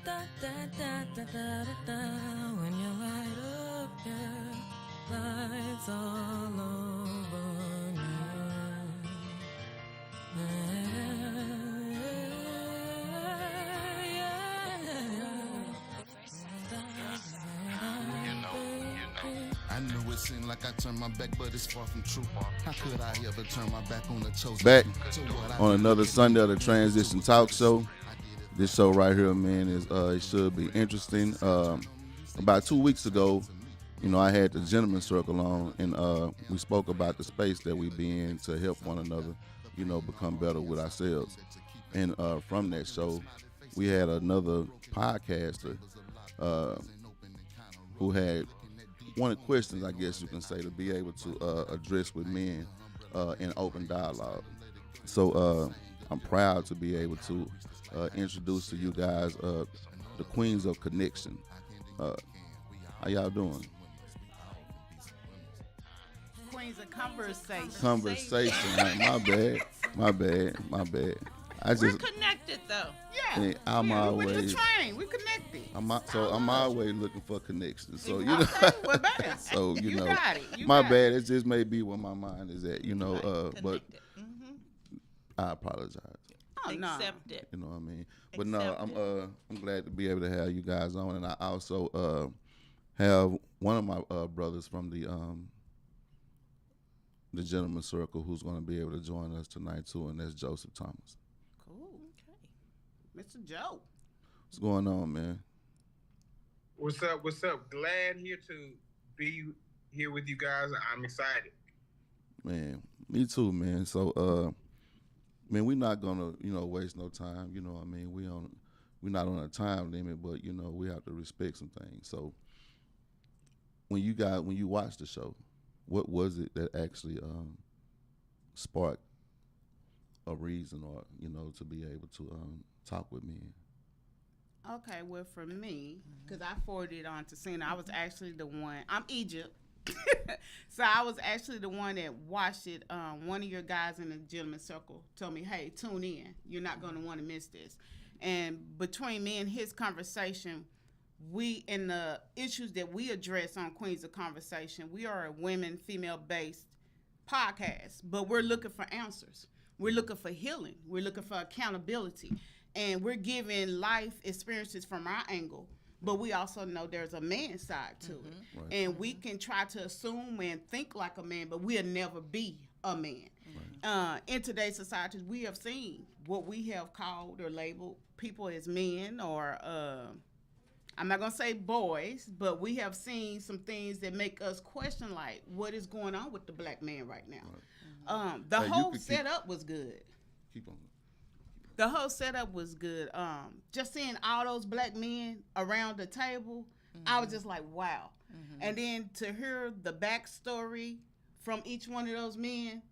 da da da da da da da. When you light up, yeah, lights all over me. I know it seemed like I turned my back, but it's far from true. How could I ever turn my back on the chosen? Back So on another Sunday of the Transition Talk Show. This show right here, man, is it should be interesting. About 2 weeks ago, I had the Gentleman Circle on, and we spoke about the space that we be in to help one another, become better with ourselves. And from that show, we had another podcaster who had wanted questions, I guess you can say, to be able to address with men in open dialogue. So I'm proud to be able to introduce to you guys the Queens of Connection. How y'all doing? Queens of Conversation. Conversation. My bad. We're connected though. Yeah. I'm We always with the train. We connected. I'm always looking for connections. So Okay, well, better. so You know, got it. You my got bad. It just may be where my mind is at. But Connected. Mm-hmm. I apologize. Oh, no. Accept it. You know what I mean? But no, Accept I'm glad to be able to have you guys on, and I also have one of my brothers from the Gentleman Circle who's going to be able to join us tonight too, and that's Joseph Thomas. Cool. Okay. Mr. Joe. What's going on, man? What's up? Glad here to be here with you guys. I'm excited. Man, me too, man. So, man, we're not gonna, waste no time. You know what I mean? We're not on a time limit, but we have to respect some things. So, when you watched the show, what was it that actually sparked a reason, or to be able to talk with me? Okay, well, for me, because I forwarded it on to Cena, I was actually the one. I'm Egypt. So I was actually the one that watched it. One of your guys in the Gentleman Circle told me, hey, tune in. You're not going to want to miss this. And between me and his conversation, we, in the issues that we address on Queens of Conversation, we are a women, female-based podcast, but we're looking for answers. We're looking for healing. We're looking for accountability. And we're giving life experiences from our angle, but we also know there's a man's side to it. Right. And we can try to assume and think like a man, but we'll never be a man. In today's society, we have seen what we have called or labeled people as men, or I'm not going to say boys, but we have seen some things that make us question, like, what is going on with the black man right now? Right. The Hey, you whole could setup was good. Keep on. The whole setup was good. Just seeing all those black men around the table, I was just like, wow. And then to hear the backstory from each one of those men,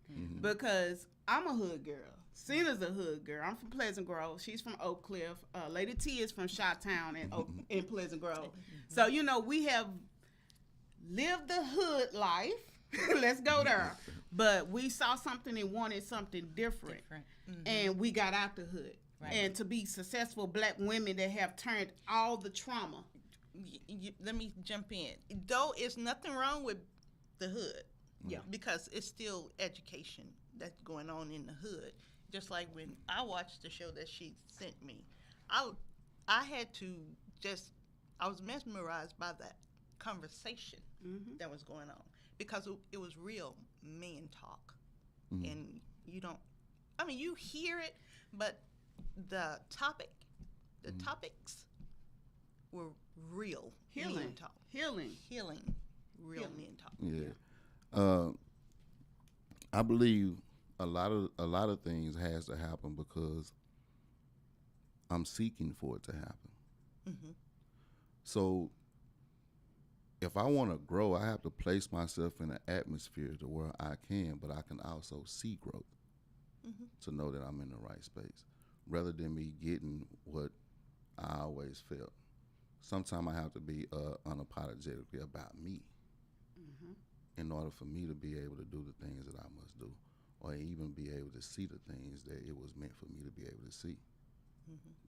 because I'm a hood girl. Cena's a hood girl. I'm from Pleasant Grove. She's from Oak Cliff. Lady T is from Chi-Town in Pleasant Grove. So, we have lived the hood life. Let's go there. But we saw something and wanted something different. And we got out the hood. Right. And to be successful black women that have turned all the trauma. Let me jump in. Though it's nothing wrong with the hood. Yeah. Because it's still education that's going on in the hood. Just like when I watched the show that she sent me, I had to I was mesmerized by that conversation that was going on, because it was real men talk. And you hear it, but the topics were real men talk. Healing, real men talk. Yeah. I believe a lot of things has to happen because I'm seeking for it to happen. So if I want to grow, I have to place myself in an atmosphere to where I can, but I can also see growth to know that I'm in the right space, rather than me getting what I always felt. Sometimes I have to be unapologetically about me in order for me to be able to do the things that I must do, or even be able to see the things that it was meant for me to be able to see.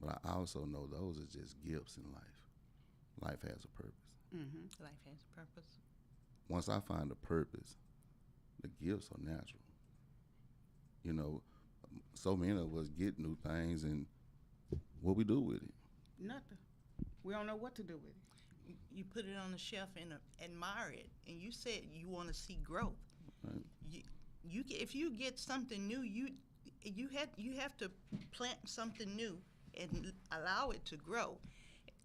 But I also know those are just gifts in life. Life has a purpose. Life has a purpose. Once I find a purpose, the gifts are natural. You know, so many of us get new things, and what we do with it? Nothing. We don't know what to do with it. You put it on the shelf and admire it, and you said you want to see growth. Right. If you get something new, you have to plant something new and allow it to grow.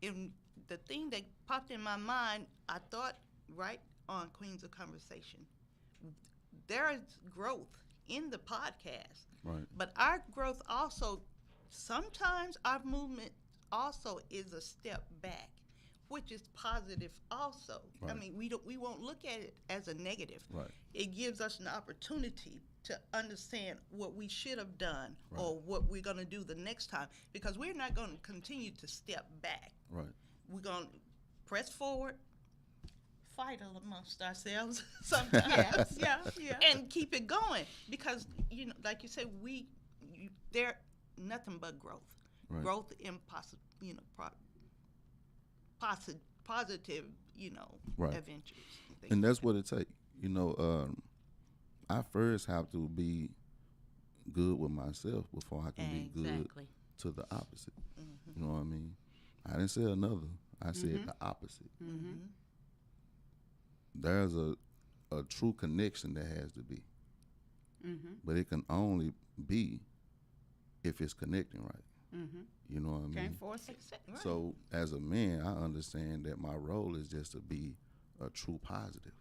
And the thing that popped in my mind, I thought right on Queens of Conversation, there is growth in the podcast. Right. But our growth also, sometimes our movement also is a step back, which is positive also. Right. I mean, we won't look at it as a negative. Right. It gives us an opportunity to understand what we should have done Right. or what we're going to do the next time, because we're not going to continue to step back. Right. We're going to press forward, fight amongst ourselves sometimes. Yeah. And keep it going, because like you said, they're nothing but growth. Right. Growth in positive, Right. adventures. And that's what it takes. I first have to be good with myself before I can be good Exactly. to the opposite. You know what I mean? I didn't say another. I said the opposite. There's a true connection that has to be. But it can only be if it's connecting right. You know what I mean? Can't force it. Right. So as a man, I understand that my role is just to be a true positive.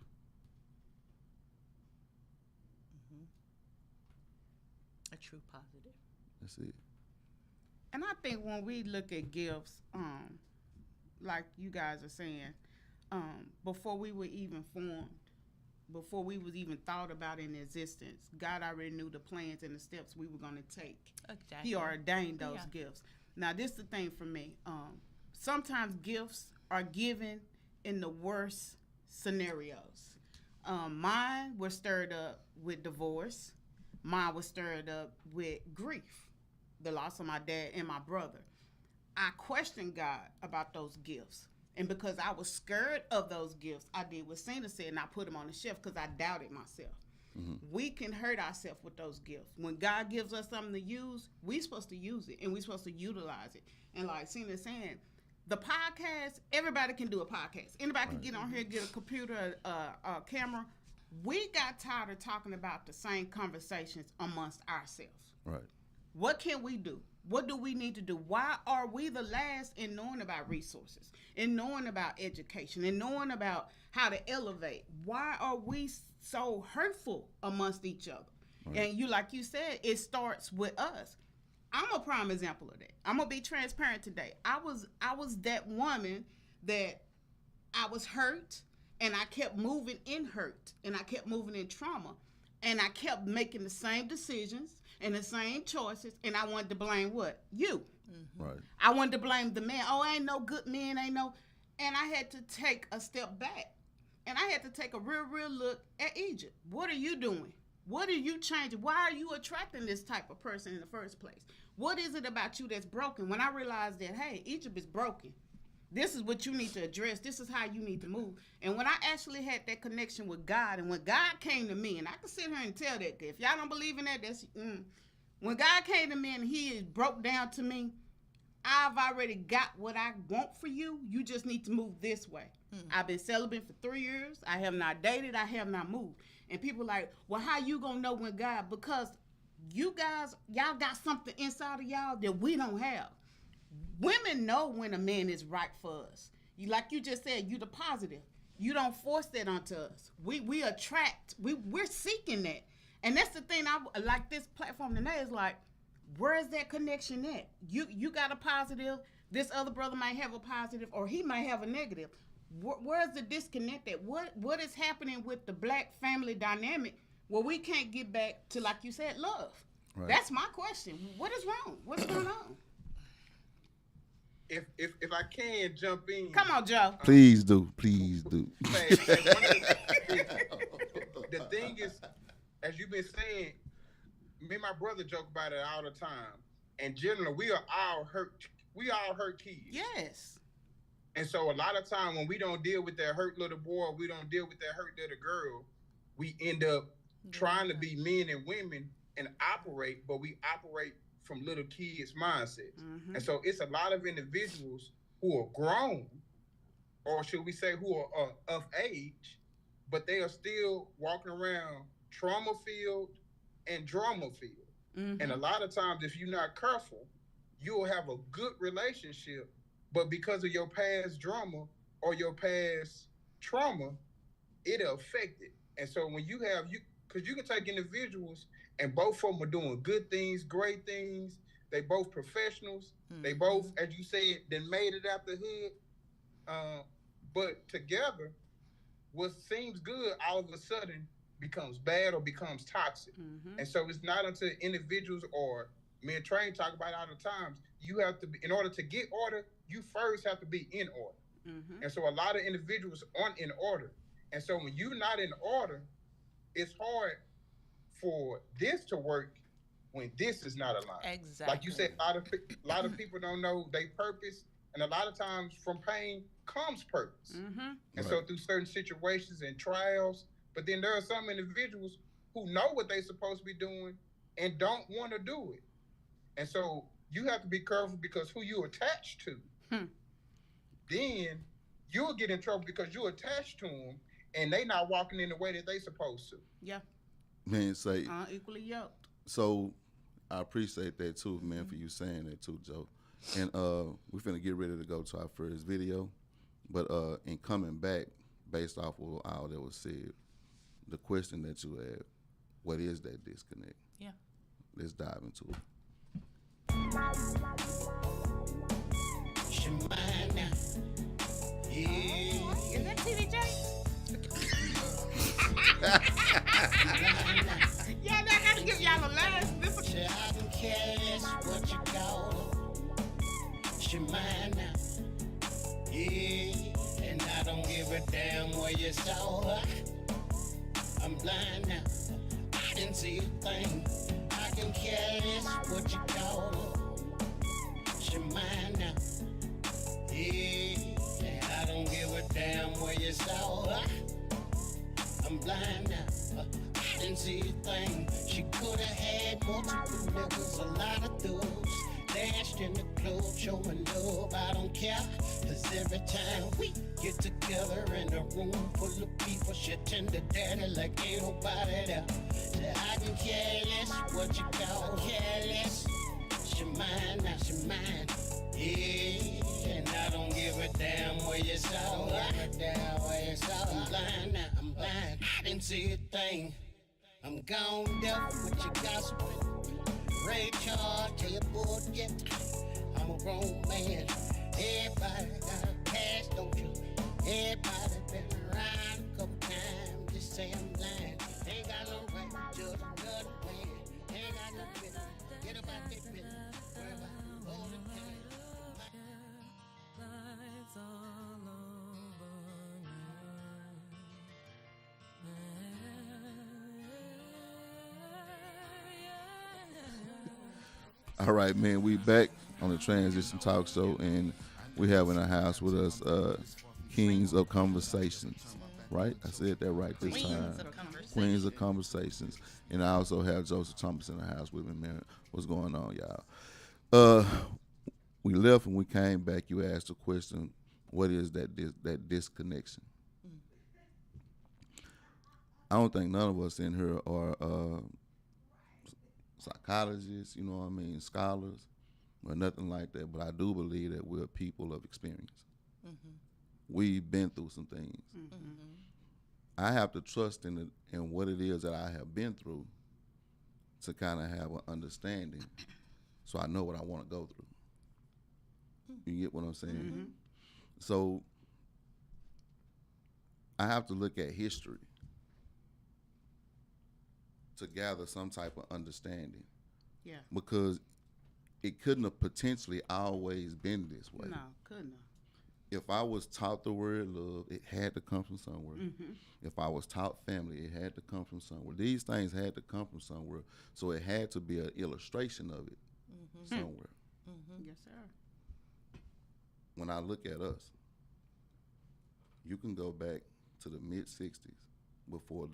A true positive. That's it. And I think when we look at gifts, like you guys are saying, before we were even formed, before we was even thought about in existence, God already knew the plans and the steps we were going to take. Exactly. He ordained those gifts. Now, this is the thing for me. Sometimes gifts are given in the worst scenarios. Mine was stirred up with divorce. Mine was stirred up with grief, the loss of my dad and my brother. I questioned God about those gifts. And because I was scared of those gifts, I did what Cena said, and I put them on the shelf because I doubted myself. We can hurt ourselves with those gifts. When God gives us something to use, we're supposed to use it, and we're supposed to utilize it. And like Cena's saying, the podcast, everybody can do a podcast. Anybody can get on here, get a computer, a camera. We got tired of talking about the same conversations amongst ourselves. Right. What can we do? What do we need to do? Why are we the last in knowing about resources, in knowing about education, in knowing about how to elevate? Why are we so hurtful amongst each other? Right. And like you said, it starts with us. I'm a prime example of that. I'm gonna be transparent today. I was that woman that I was hurt, and I kept moving in hurt, and I kept moving in trauma, and I kept making the same decisions and the same choices, and I wanted to blame what? You. Right. I wanted to blame the man. Oh, ain't no good men, ain't no. And I had to take a step back, and I had to take a real look at Egypt. What are you doing? What are you changing? Why are you attracting this type of person in the first place? What is it about you that's broken? When I realized that, hey, Egypt is broken. This is what you need to address. This is how you need to move. And when I actually had that connection with God, and when God came to me, and I can sit here and tell that, if y'all don't believe in that, that's when God came to me and he broke down to me, I've already got what I want for you. You just need to move this way. I've been celibate for 3 years. I have not dated. I have not moved. And people are like, well, how you going to know when God? Because you guys, y'all got something inside of y'all that we don't have. Women know when a man is right for us. Like you just said, you the positive. You don't force that onto us. We attract. We're seeking that. And that's the thing I like this platform today is like, where is that connection at? You got a positive. This other brother might have a positive, or he might have a negative. Where's the disconnect at? What is happening with the black family dynamic where we can't get back to, like you said, love? Right. That's my question. What is wrong? What's going on? If I can jump in. Come on, Joe. Please do. The thing is, as you've been saying, me and my brother joke about it all the time. and generally we all hurt kids. Yes. And so a lot of time when we don't deal with that hurt little boy, we don't deal with that hurt little girl, we end up trying to be men and women and operate, but we operate from little kids' mindsets. Mm-hmm. And so it's a lot of individuals who are grown, or should we say who are of age, but they are still walking around trauma-filled and drama-filled. Mm-hmm. And a lot of times, if you're not careful, you'll have a good relationship, but because of your past drama or your past trauma, it'll affect it. And so when you have, because you can take individuals and both of them are doing good things, great things. They both professionals. Mm-hmm. They both, as you said, then made it out the hood. But together, what seems good all of a sudden becomes bad or becomes toxic. Mm-hmm. And so it's not until individuals, or me and Train talk about it all the times, you have to be, in order to get order, you first have to be in order. Mm-hmm. And so a lot of individuals aren't in order. And so when you're not in order, it's hard for this to work when this is not aligned. Exactly. Like you said, a lot of people don't know their purpose, and a lot of times from pain comes purpose. Mm-hmm. And so through certain situations and trials, but then there are some individuals who know what they're supposed to be doing and don't want to do it. And so you have to be careful, because who you attach to, then you'll get in trouble because you're attached to them and they not walking in the way that they supposed to. Yeah. Man, say equally yoked. So I appreciate that too, man, for you saying that too, Joe. And we're finna get ready to go to our first video. But in coming back, based off of all that was said, the question that you had, what is that disconnect? Yeah. Let's dive into it. Is that TDJ? Yeah, I gotta give y'all a last. I don't care less what you call her. She mine now. Yeah, and I don't give a damn where you saw her. I'm blind now. I didn't see a thing. I can care less what you call her. She mine now. Yeah, and I don't give a damn where you saw her. I'm blind now. I didn't see a thing. She could have had multiple niggas, a lot of those. Dashed in the club, showing love, I don't care. Cause every time we get together in a room full of people, she tend to daddy like ain't nobody there. So I can care less what you call careless. She mine, now she mine. Yeah, and I don't give a damn where you saw her. I'm blind now, I'm blind. I didn't see a thing. I'm gone deaf with your gossiping. Ray Charles, tell your boy to get. I'm a grown man. Everybody got a past, don't you? Everybody been around a couple times. Just say I'm blind. Ain't got no right to judge another man. Ain't got no business. Get about that business. Worry about all the time. Lights all over All right, man, we back on the TRAINsition Talk Show, and we have in our house with us Kings of Conversations, right? I said that right this time. Queens of Conversations. And I also have Joseph Thomas in the house with me, man. What's going on, y'all? We left and we came back. You asked the question, what is that disconnection? I don't think none of us in here are psychologists, you know what I mean, scholars, or nothing like that. But I do believe that we're people of experience. Mm-hmm. We've been through some things. Mm-hmm. I have to trust in what it is that I have been through to kind of have an understanding, so I know what I want to go through. You get what I'm saying? Mm-hmm. So I have to look at history to gather some type of understanding. Yeah. Because it couldn't have potentially always been this way. No, couldn't have. If I was taught the word love, it had to come from somewhere. Mm-hmm. If I was taught family, it had to come from somewhere. These things had to come from somewhere, so it had to be an illustration of it. somewhere. Yes, sir. When I look at us, you can go back to the mid-'60s before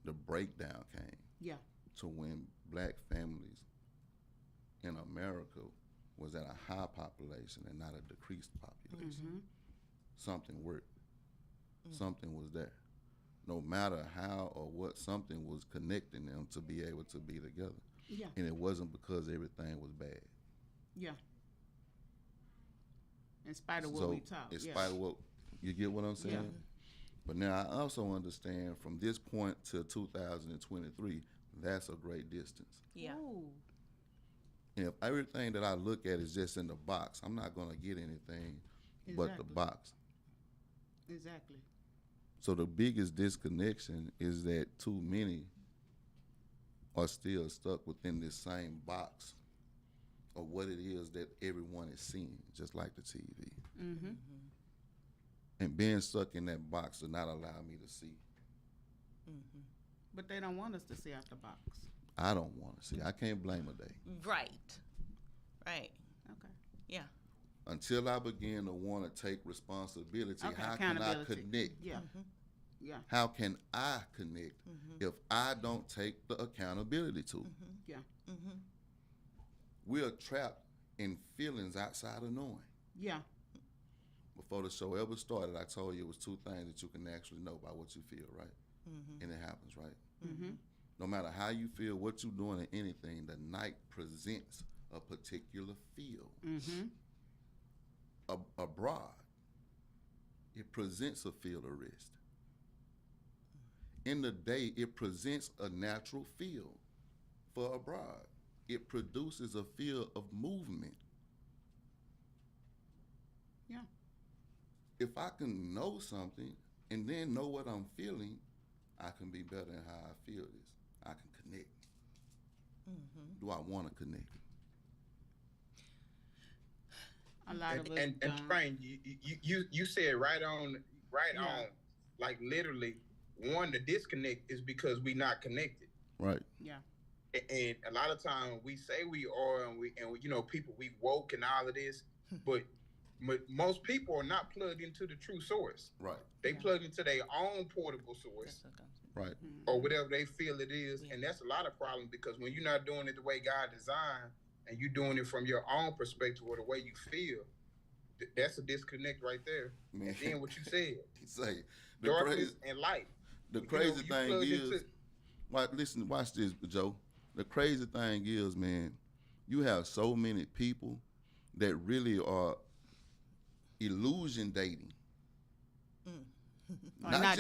the breakdown came Yeah. to when black families in America was at a high population and not a decreased population. Something worked. Something was there. No matter how or what, something was connecting them to be able to be together. Yeah. And it wasn't because everything was bad. Yeah. In spite of what we talk. In spite of what, you get what I'm saying? Yeah. But now I also understand from this point to 2023, that's a great distance. Yeah. Ooh. And if everything that I look at is just in the box, I'm not going to get anything but the Exactly. box. Exactly. So the biggest disconnection is that too many are still stuck within this same box of what it is that everyone is seeing, just like the TV. And being stuck in that box does not allow me to see. But they don't want us to see out the box. I don't want to see. I can't blame a day. Right. Right. Okay. Yeah. Until I begin to want to take responsibility, Okay, how can I accountability. connect? Yeah. Yeah. How can I connect if I don't take the accountability to it? Yeah. We are trapped in feelings outside of knowing. Yeah. Before the show ever started, I told you it was two things that you can actually know by what you feel, right? And it happens, right? No matter how you feel, what you're doing, or anything, the night presents a particular feel. Abroad, it presents a feel of rest. In the day, it presents a natural feel for abroad. It produces a feel of movement. Yeah. If I can know something and then know what I'm feeling, I can be better in how I feel this. I can connect. Do I want to connect? A lot of us And don't. Train, you said right on, like literally, one, the disconnect is because we not connected. Right. Yeah. And a lot of times we say we are, and we you know, people, we woke and all of this, but most people are not plugged into the true source. Right. They plug into their own portable source Right. or whatever they feel it is, and that's a lot of problems because when you're not doing it the way God designed, and you're doing it from your own perspective or the way you feel, that's a disconnect right there. Man. And then what you said, He say, darkness and light. The crazy you thing plug is, watch this, Joe. The crazy thing is, man, you have so many people that really are illusion dating. Not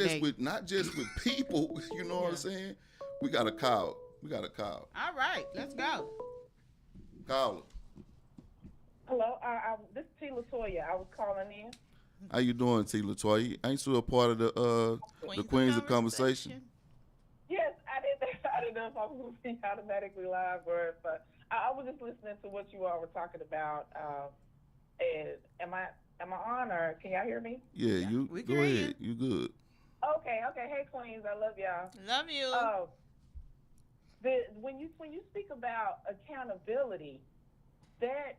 just with people, you know what I'm saying? We got a call. All right, let's go. Caller. Hello, this is T. LaToya. I was calling in. How you doing, T. LaToya? Ain't you a part of the Queens of Conversation? Yes, I didn't know if I was going to be automatically live or if I was just listening to what you all were talking about. And am I on, or can y'all hear me? Yeah, you we go can hear ahead. You good. Okay. Hey, Queens, I love y'all. Love you. When you speak about accountability, it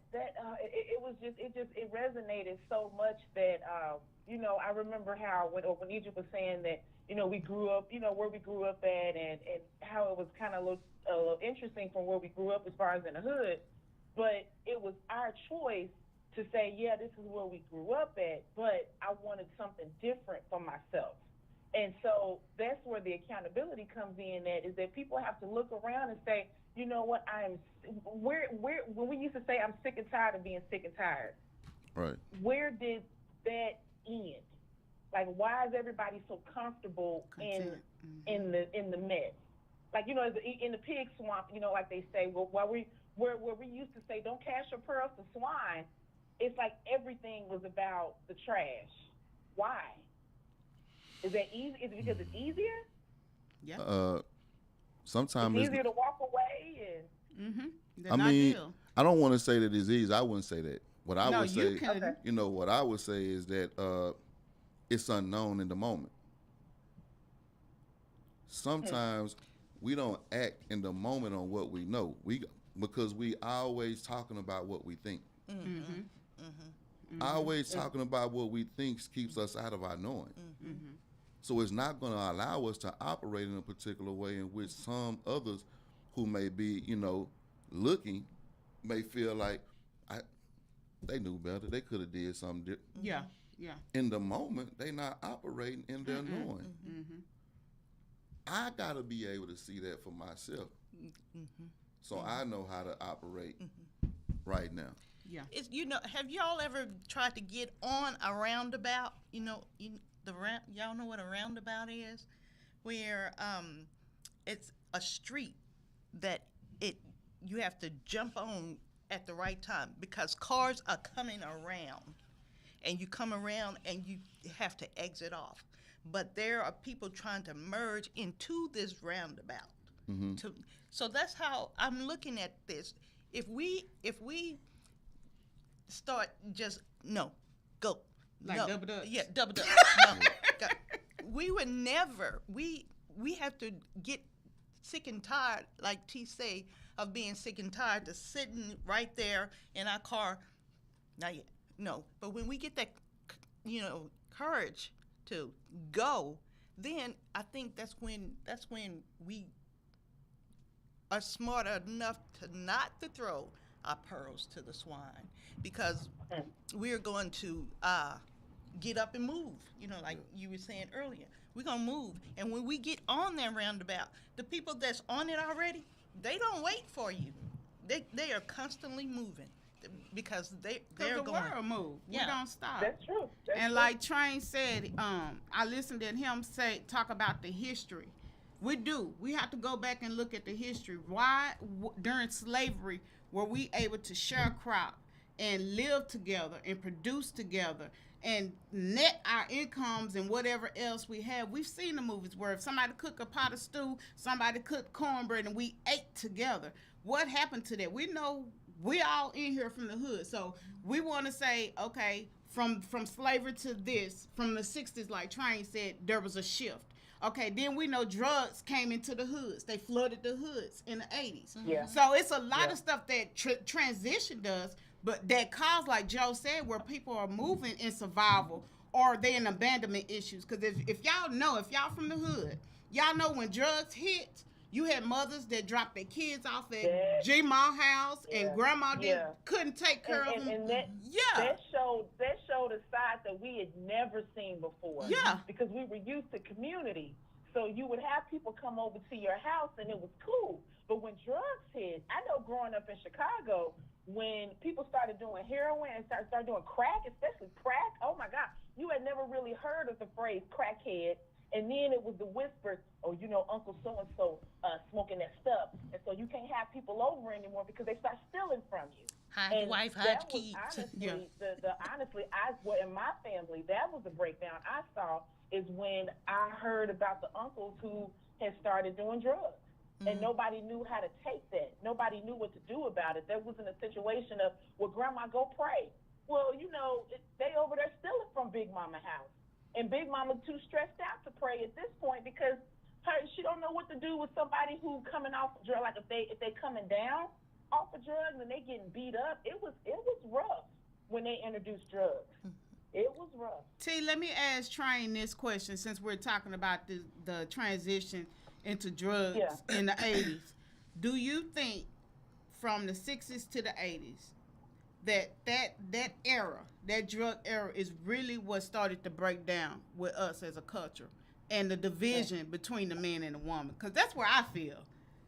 resonated so much that I remember how when Egypt was saying that we grew up, where we grew up at, and how it was kind of a little interesting from where we grew up as far as in the hood, but it was our choice to say, yeah, this is where we grew up at, but I wanted something different for myself. And so that's where the accountability comes in, is that people have to look around and say, you know what, when we used to say I'm sick and tired of being sick and tired, right? Where did that end? Like, why is everybody so comfortable in the mess? Like, in the pig swamp, like they say, where we used to say, don't cast your pearls to swine, it's like everything was about the trash. Why? Is that easy? Is it because it's easier? Yeah. Sometimes it's easier to walk away and. I don't want to say that it's easy. I wouldn't say that. What I would say, can. What I would say is that it's unknown in the moment. Sometimes we don't act in the moment on what we know. because we always talking about what we think. Mm-hmm. Always talking about what we think keeps us out of our knowing. So it's not going to allow us to operate in a particular way in which some others who may be, looking may feel like they knew better. They could have did something different. Yeah. In the moment, they not operating in their knowing. I got to be able to see that for myself. So I know how to operate right now. Yeah. It's, have y'all ever tried to get on a roundabout? Y'all know what a roundabout is, where it's a street that you have to jump on at the right time because cars are coming around, and you come around and you have to exit off. But there are people trying to merge into this roundabout. So that's how I'm looking at this. If we start just go. Like no. double dutch. Yeah, double dutch. No, go. We would never. We have to get sick and tired, like T say, of being sick and tired to sitting right there in our car. Not yet. No. But when we get that, courage to go, then I think that's when we are smart enough to not to throw our pearls to the swine, because we're going to get up and move. Like you were saying earlier, we're gonna move, and when we get on that roundabout, the people that's on it already, they don't wait for you. They are constantly moving because they're the going. world move. Yeah. We don't stop. That's true. And like Train said, I listened to him talk about the history. We do. We have to go back and look at the history. Why during slavery were we able to share crop and live together and produce together and net our incomes and whatever else we have? We've seen the movies where if somebody cooked a pot of stew, somebody cooked cornbread, and we ate together. What happened to that? We know we all in here from the hood, so we want to say, okay, from slavery to this, from the 60s, like Train said, there was a shift. Okay, then we know drugs came into the hoods. They flooded the hoods in the 80s. Yeah. So it's a lot of stuff that transition does, but that cause, like Joe said, where people are moving in survival or they in abandonment issues. Because if y'all from the hood, y'all know when drugs hit, you had mothers that dropped their kids off at G-Ma house, and grandma couldn't take care of them. And that showed a side that we had never seen before. Yeah. Because we were used to community. So you would have people come over to your house and it was cool. But when drugs hit, I know growing up in Chicago, when people started doing heroin and started doing crack, especially crack, oh my God, you had never really heard of the phrase crackhead. And then it was the whisper, Uncle so-and-so smoking that stuff. And so you can't have people over anymore because they start stealing from you. Hide your wife, hide your kids. Honestly, in my family, that was the breakdown I saw, is when I heard about the uncles who had started doing drugs. And nobody knew how to take that. Nobody knew what to do about it. There wasn't a situation of, well, Grandma, go pray. Well, they over there stealing from Big Mama house. And Big Mama's too stressed out to pray at this point because she don't know what to do with somebody who coming off of drugs. Like if they coming down off of drugs and they getting beat up, it was rough when they introduced drugs. It was rough. T, let me ask Train this question since we're talking about the transition into drugs in the 80s. Do you think from the 60s to the 80s that era, that drug era, is really what started to break down with us as a culture and the division between the man and the woman? Because that's where I feel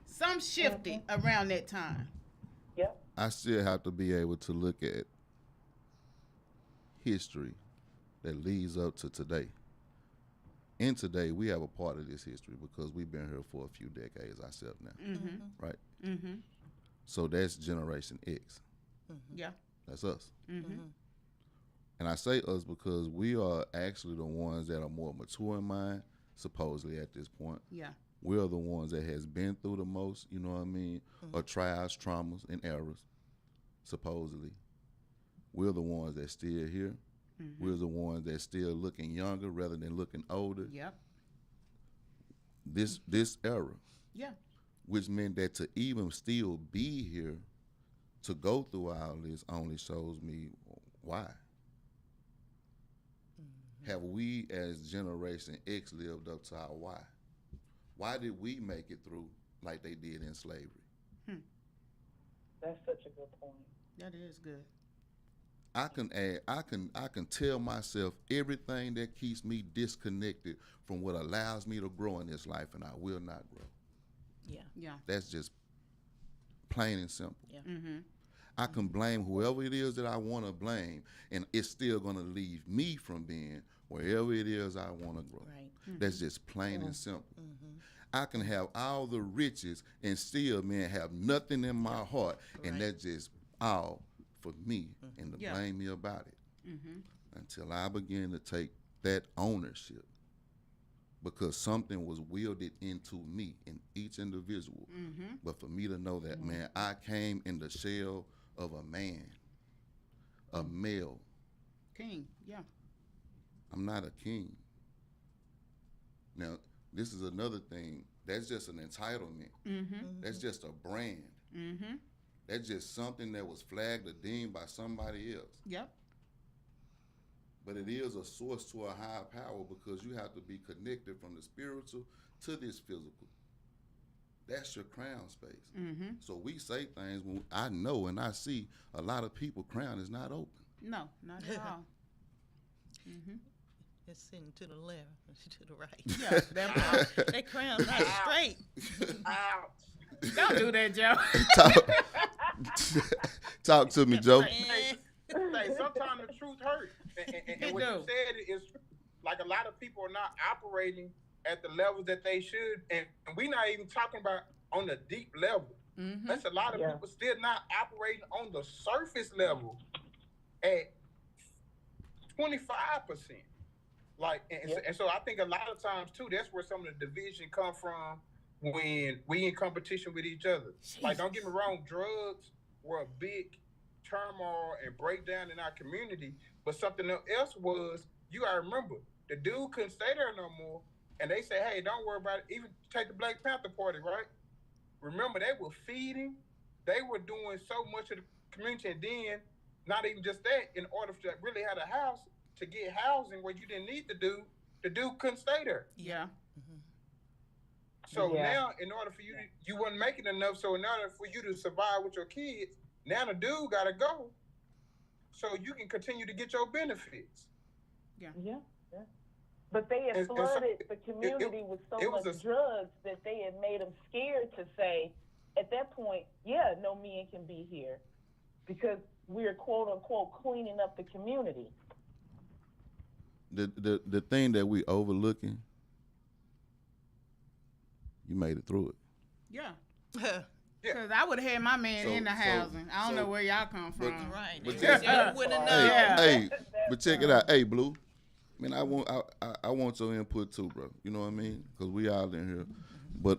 some shifted around that time. Yep. I still have to be able to look at history that leads up to today. And today, we have a part of this history because we've been here for a few decades ourselves now, right? Mm-hmm. So that's Generation X. Yeah. That's us. Mm-hmm. And I say us because we are actually the ones that are more mature in mind, supposedly at this point. Yeah. We're the ones that has been through the most, you know what I mean, of trials, traumas, and errors, supposedly. We're the ones that still here. We're the ones that still looking younger rather than looking older. Yep. This era. Yeah. which meant that to even still be here, to go through all this, only shows me why. Have we as Generation X lived up to our why? Why did we make it through like they did in slavery? That's such a good point. That is good. I can tell myself everything that keeps me disconnected from what allows me to grow in this life, and I will not grow. Yeah. Yeah. That's just plain and simple. Yeah. Mm-hmm. I can blame whoever it is that I want to blame, and it's still going to leave me from being wherever it is I want to grow. Right. That's just plain and simple. I can have all the riches and still, man, have nothing in my heart, and that's just all for me, and to blame me about it. Until I begin to take that ownership, because something was wielded into me, in each individual. But for me to know that, man, I came in the shell of a man, a male. King. Yeah. I'm not a king. Now, this is another thing. That's just an entitlement. That's just a brand. That's just something that was flagged or deemed by somebody else. Yep. But it is a source to a higher power, because you have to be connected from the spiritual to this physical. That's your crown space. So we say things when I know and I see a lot of people crown is not open. No, not at all. It's sitting to the left, to the right. Yeah, that part. That crown's not straight. Don't do that, Joe. Talk to me, Joe. Hey, sometimes the truth hurts. And what you said is like a lot of people are not operating at the levels that they should. And we're not even talking about on the deep level. That's a lot of people still not operating on the surface level at 25%. Like, and so I think a lot of times too, that's where some of the division come from when we in competition with each other. Like, don't get me wrong, drugs were a big turmoil and breakdown in our community, but something else was, you gotta remember, the dude couldn't stay there no more, and they say, hey, don't worry about it. Even take the Black Panther Party, right? Remember, they were feeding, they were doing so much of the community, and then not even just that, in order to really have a house, to get housing where you didn't need the dude couldn't stay there. Yeah. So now, in order for you, you wasn't making enough. So in order for you to survive with your kids, now the dude gotta go, so you can continue to get your benefits. Yeah. But they had flooded the community with so much drugs that they had made them scared to say, at that point, no men can be here, because we're quote unquote cleaning up the community. The thing that we overlooking, you made it through it. Yeah. Because I would have had my man in the housing. I don't know where y'all come from. Right. But Hey, but check it out. Hey, Blue. I mean, I want your input too, bro. You know what I mean? Because we all in here. But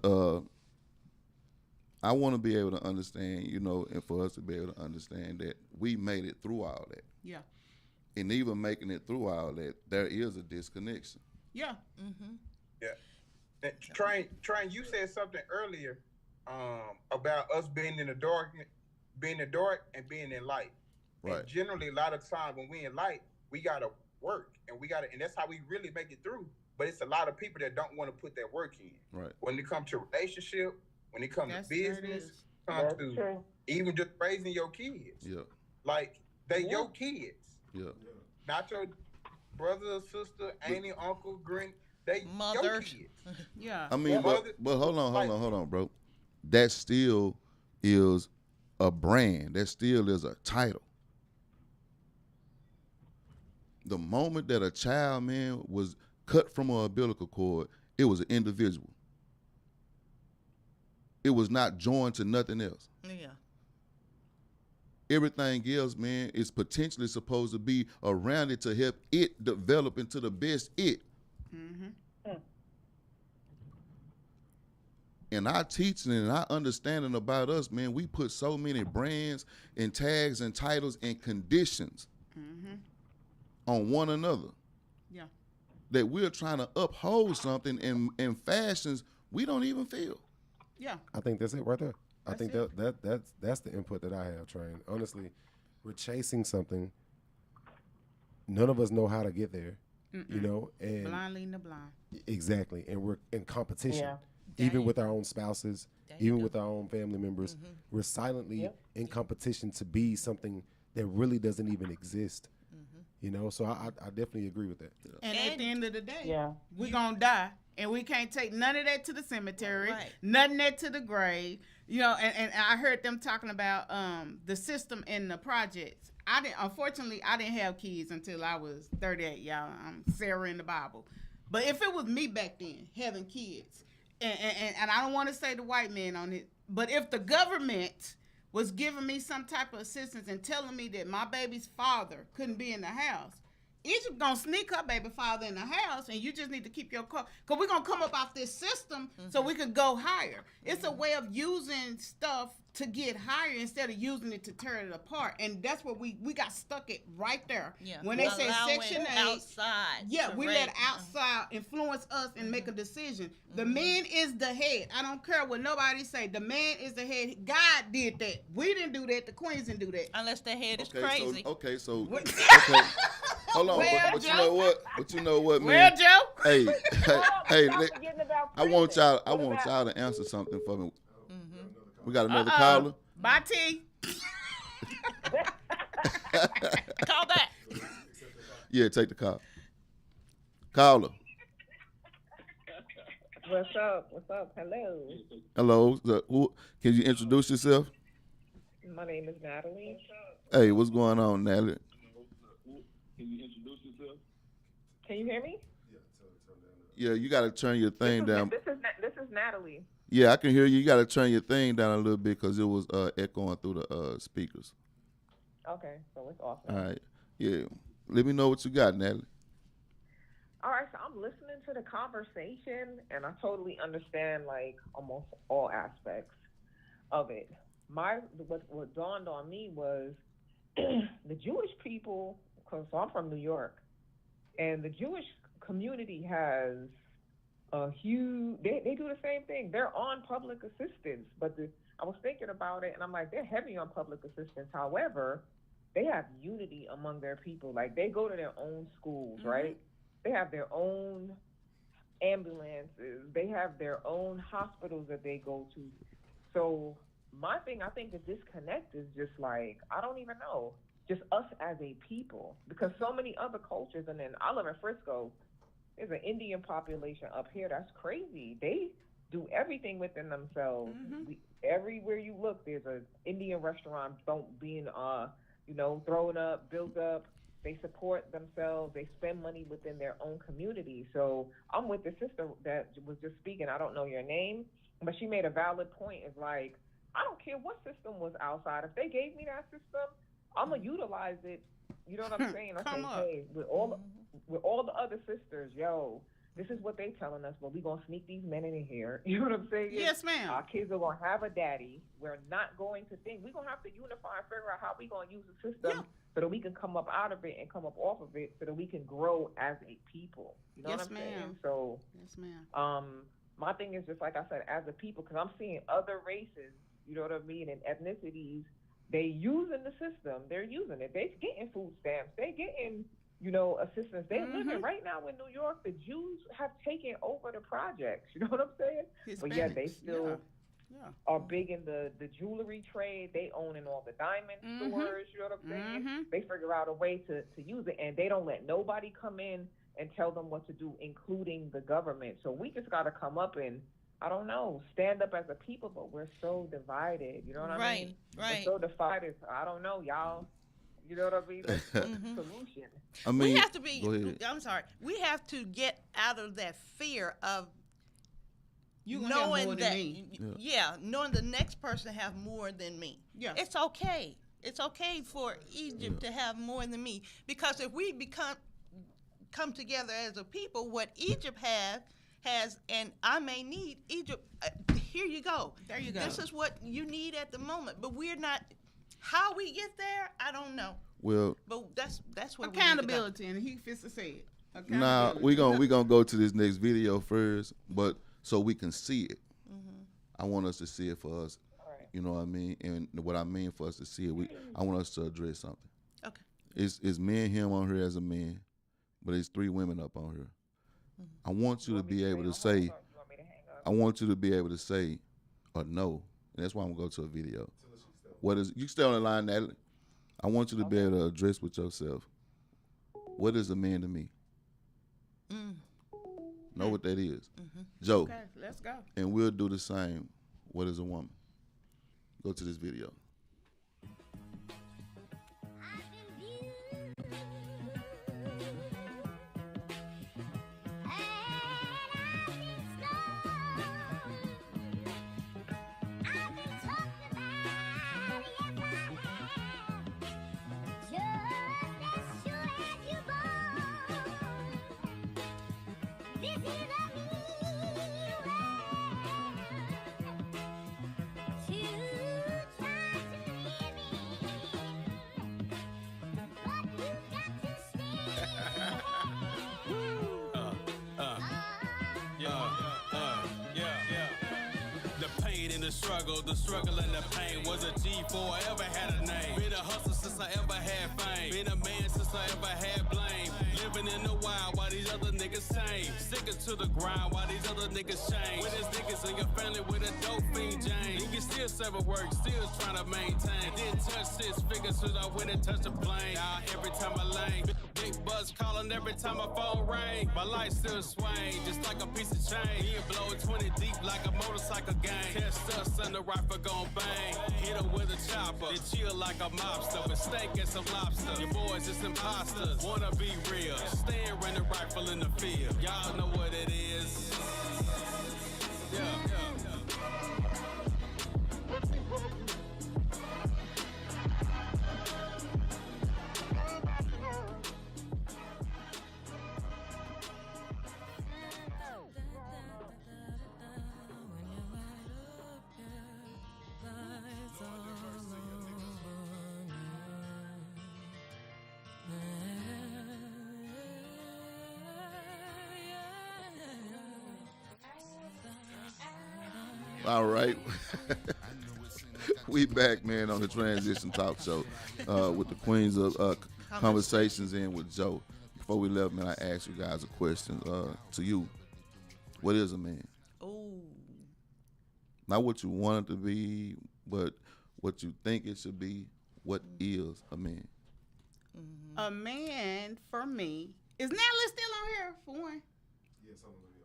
I want to be able to understand, you know, and for us to be able to understand that we made it through all that. Yeah. And even making it through all that, there is a disconnection. Yeah. And Train, you said something earlier about us being in the dark and being in light. Right. And generally, a lot of times when we in light, we gotta work, and that's how we really make it through. But it's a lot of people that don't want to put that work in. Right. When it comes to relationship, when it comes to business, That's true. even just raising your kids. Yeah. Like, they your kids. Yeah. Not your brother or sister, auntie, uncle, grand. They Mother. your kids. Yeah. I mean, but hold on, bro. That still is a brand. That still is a title. The moment that a child, man, was cut from an umbilical cord, it was an individual. It was not joined to nothing else. Yeah. Everything else, man, is potentially supposed to be around it to help it develop into the best it. And our teaching and our understanding about us, man, we put so many brands and tags and titles and conditions on one another. Yeah. That we're trying to uphold something in fashions we don't even feel. Yeah. I think that's it right there. I That's think it. that's the input that I have, Train. Honestly, we're chasing something. None of us know how to get there, you know, and Blind leading the blind. exactly, and we're in competition, Yeah. even with our own spouses, There you even go. with our own family members. We're silently in competition to be something that really doesn't even exist. You know, so I definitely agree with that. And at the end of the day, Yeah. we're going to die. And we can't take none of that to the cemetery, Right. none of that to the grave. You know, and I heard them talking about the system in the projects. Unfortunately, I didn't have kids until I was 38, y'all. I'm Sarah in the Bible. But if it was me back then, having kids, and I don't want to say the white man on it, but if the government was giving me some type of assistance and telling me that my baby's father couldn't be in the house, Egypt gonna sneak her baby father in the house, and you just need to keep your car, because we're gonna come up off this system so we can go higher. It's a way of using stuff to get higher instead of using it to tear it apart, and that's what we got stuck at right there. Yeah. When they said Allowing Section 8, outside. yeah, to we raise- let outside influence us and make a decision. The man is the head. I don't care what nobody say. The man is the head. God did that. We didn't do that. The queens didn't do that. Unless the head is Okay, crazy. so okay. Hold on, Well, but you Joe. know what? But you know what, Well, man? Joe. Hey, hey, Y'all let- forgetting about I want prison. y'all. I What want about- y'all to answer something for me. We got another Uh-oh. caller. Bye, T. Call back. Yeah, take the call. Caller. What's up? What's up? Hello. Hello. Can you introduce yourself? My name is Natalie. Hey, what's going on, Natalie? Can you hear me? Yeah, you got to turn your thing down. This is Natalie. Yeah, I can hear you. You got to turn your thing down a little bit because it was echoing through the speakers. Okay, so it's off. All right. Yeah. Let me know what you got, Natalie. All right, so I'm listening to the conversation, and I totally understand like almost all aspects of it. What dawned on me was the Jewish people, because I'm from New York, and the Jewish community has a huge. They do the same thing. They're on public assistance, but I was thinking about it, and I'm like, they're heavy on public assistance. However, they have unity among their people. Like they go to their own schools, right? They have their own ambulances. They have their own hospitals that they go to. So my thing, I think the disconnect is just like, I don't even know, just us as a people. Because so many other cultures, and then I live in Frisco, there's an Indian population up here that's crazy. They do everything within themselves. Everywhere you look, there's an Indian restaurant being, thrown up, built up. They support themselves. They spend money within their own community. So I'm with the sister that was just speaking. I don't know your name, but she made a valid point. It's like, I don't care what system was outside. If they gave me that system, I'm going to utilize it. You know what I'm saying? Okay, hey, with all the other sisters, yo, this is what they telling us, but we going to sneak these men in here. You know what I'm saying? Yes, ma'am. Our kids are going to have a daddy. We're not going to think. We're going to have to unify and figure out how we going to use the system so that we can come up out of it and come up off of it so that we can grow as a people. You know what I'm saying? So, yes, ma'am. My thing is just like I said, as a people, because I'm seeing other races, you know what I mean, and ethnicities, they using the system. They're using it. They getting food stamps. They getting, assistance. They're living right now in New York. The Jews have taken over the projects. You know what I'm saying? But yeah, they still are big in the jewelry trade. They own in all the diamond stores. You know what I'm saying? They figure out a way to use it, and they don't let nobody come in and tell them what to do, including the government. So we just got to come up and, I don't know, stand up as a people, but we're so divided. You know what I mean? Right. We're so divided. I don't know, y'all. You know what I mean? That's the solution. I mean, We have to be, go ahead. I'm sorry, we have to get out of that fear of You gonna have knowing more than that, me. knowing the next person have more than me. Yeah. It's okay. It's okay for Egypt to have more than me, because if we come together as a people, what Egypt has, and I may need Egypt. Here you go. There you go. This is what you need at the moment, but we're not. How we get there, I don't know. Well, But that's what Accountability, and he fits to say it. now we gonna go to this next video first, but so we can see it. I want us to see it for us. Right. You know what I mean? And what I mean for us to see it, I want us to address something. Okay. It's me and him on here as a man, but it's 3 women up on here. I want you to be able to say, I want you to be able to say or no. And that's why I'm going to go to a video. What is, you stay on the line, Natalie. I want you to be able to address with yourself. What is a man to me? Know what that is. Joe. Okay, let's go. And we'll do the same. What is a woman? Go to this video. The struggle and the pain was a G before I ever had a name. Been a hustler since I ever had fame. Been a man since I ever had blame. Living in the wild while these other niggas tame. Sticking to the grind while these other niggas change. With his niggas in your family with a dope fiend Jane. Niggas still seven work, still trying to maintain. Didn't touch 6 figures since I went and touched the plane. Now every time I lane, big buzz calling every time my phone ring. My life still swing, just like a piece of chain. He blow 20 deep like a motorcycle gang. Test us and the rifle gon' bang. Hit him with a chopper, then chill like a mobster. With steak and some lobster. Your boys is imposters, wanna be real. Staring the rifle in the field. Y'all know what it is. Yeah. All right. We back, man, on the TRAINsition Talk Show with the Queens of Conversations and with Joe. Before we left, man, I asked you guys a question to you. What is a man? Oh. Not what you want it to be, but what you think it should be. What is a man? A man, for me, is Natalie still on here for one? Yes, I'm gonna be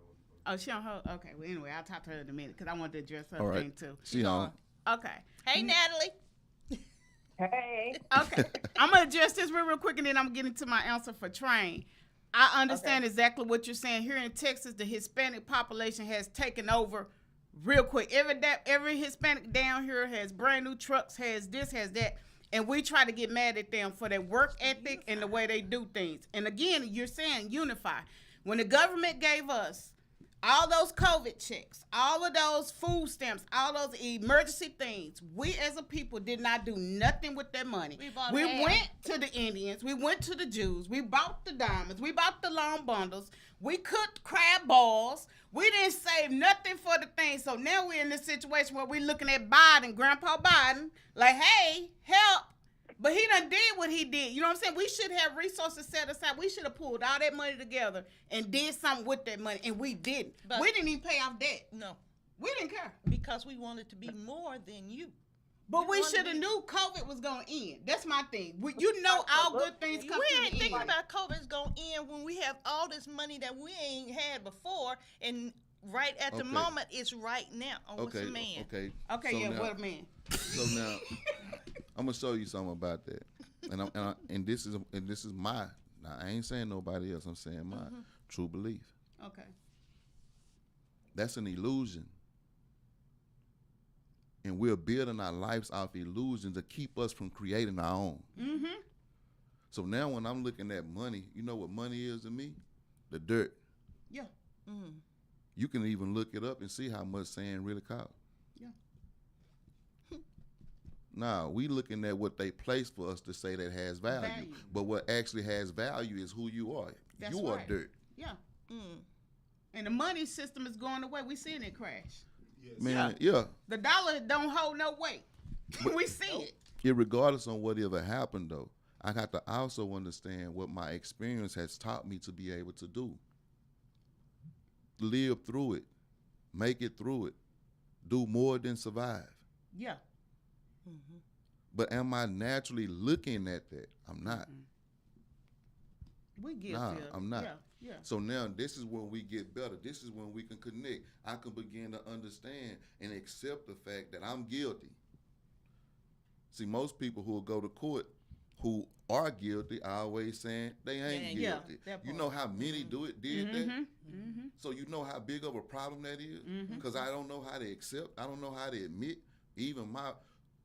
on. Oh, she on her? Okay, well, anyway, I'll talk to her in a minute because I want to address her All right. thing too. She on. Okay. Hey, Natalie. Hey. Okay. I'm going to address this real quick and then I'm going to get into my answer for Train. I understand exactly what you're saying. Here in Texas, the Hispanic population has taken over real quick. Every Hispanic down here has brand new trucks, has this, has that. And we try to get mad at them for their work ethic and the way they do things. And again, you're saying unify. When the government gave us all those COVID checks, all of those food stamps, all those emergency things, we as a people did not do nothing with that money. We went to the Indians, we went to the Jews, we bought the diamonds, we bought the long bundles, we cooked crab balls, we didn't save nothing for the thing. So now we're in this situation where we're looking at Biden, Grandpa Biden, like, hey, help. But he done did what he did. You know what I'm saying? We should have resources set aside. We should have pulled all that money together and did something with that money, and we didn't. But we didn't even pay off debt. No. We didn't care. Because we wanted to be more than you. But we should have knew COVID was going to end. That's my thing. You know all good things come We to ain't the thinking end. about COVID's going to end when we have all this money that we ain't had before, and right at the moment, it's right now. What's a man? Okay, Okay, so yeah, now, what a man. So now, I'm gonna show you something about that, and this is my. Now I ain't saying nobody else. I'm saying my true belief. Okay. That's an illusion, and we're building our lives off illusions to keep us from creating our own. Mm-hmm. So now when I'm looking at money, you know what money is to me? The dirt. Yeah. Mm. You can even look it up and see how much sand really costs. Yeah. Nah, we looking at what they place for us to say that has value. But what actually has value is who you are. That's you are right. dirt. Yeah. Mm. And the money system is going away. We seeing it crash. Man, yeah. The dollar don't hold no weight. We see it. Irregardless on whatever happened, though, I got to also understand what my experience has taught me to be able to do. Live through it. Make it through it. Do more than survive. Yeah. But am I naturally looking at that? I'm not. We get Nah, there. I'm not. Yeah. So now this is when we get better. This is when we can connect. I can begin to understand and accept the fact that I'm guilty. See, most people who will go to court who are guilty are always saying they ain't guilty. You know how many did that? So you know how big of a problem that is? Because I don't know how to accept. I don't know how to admit even my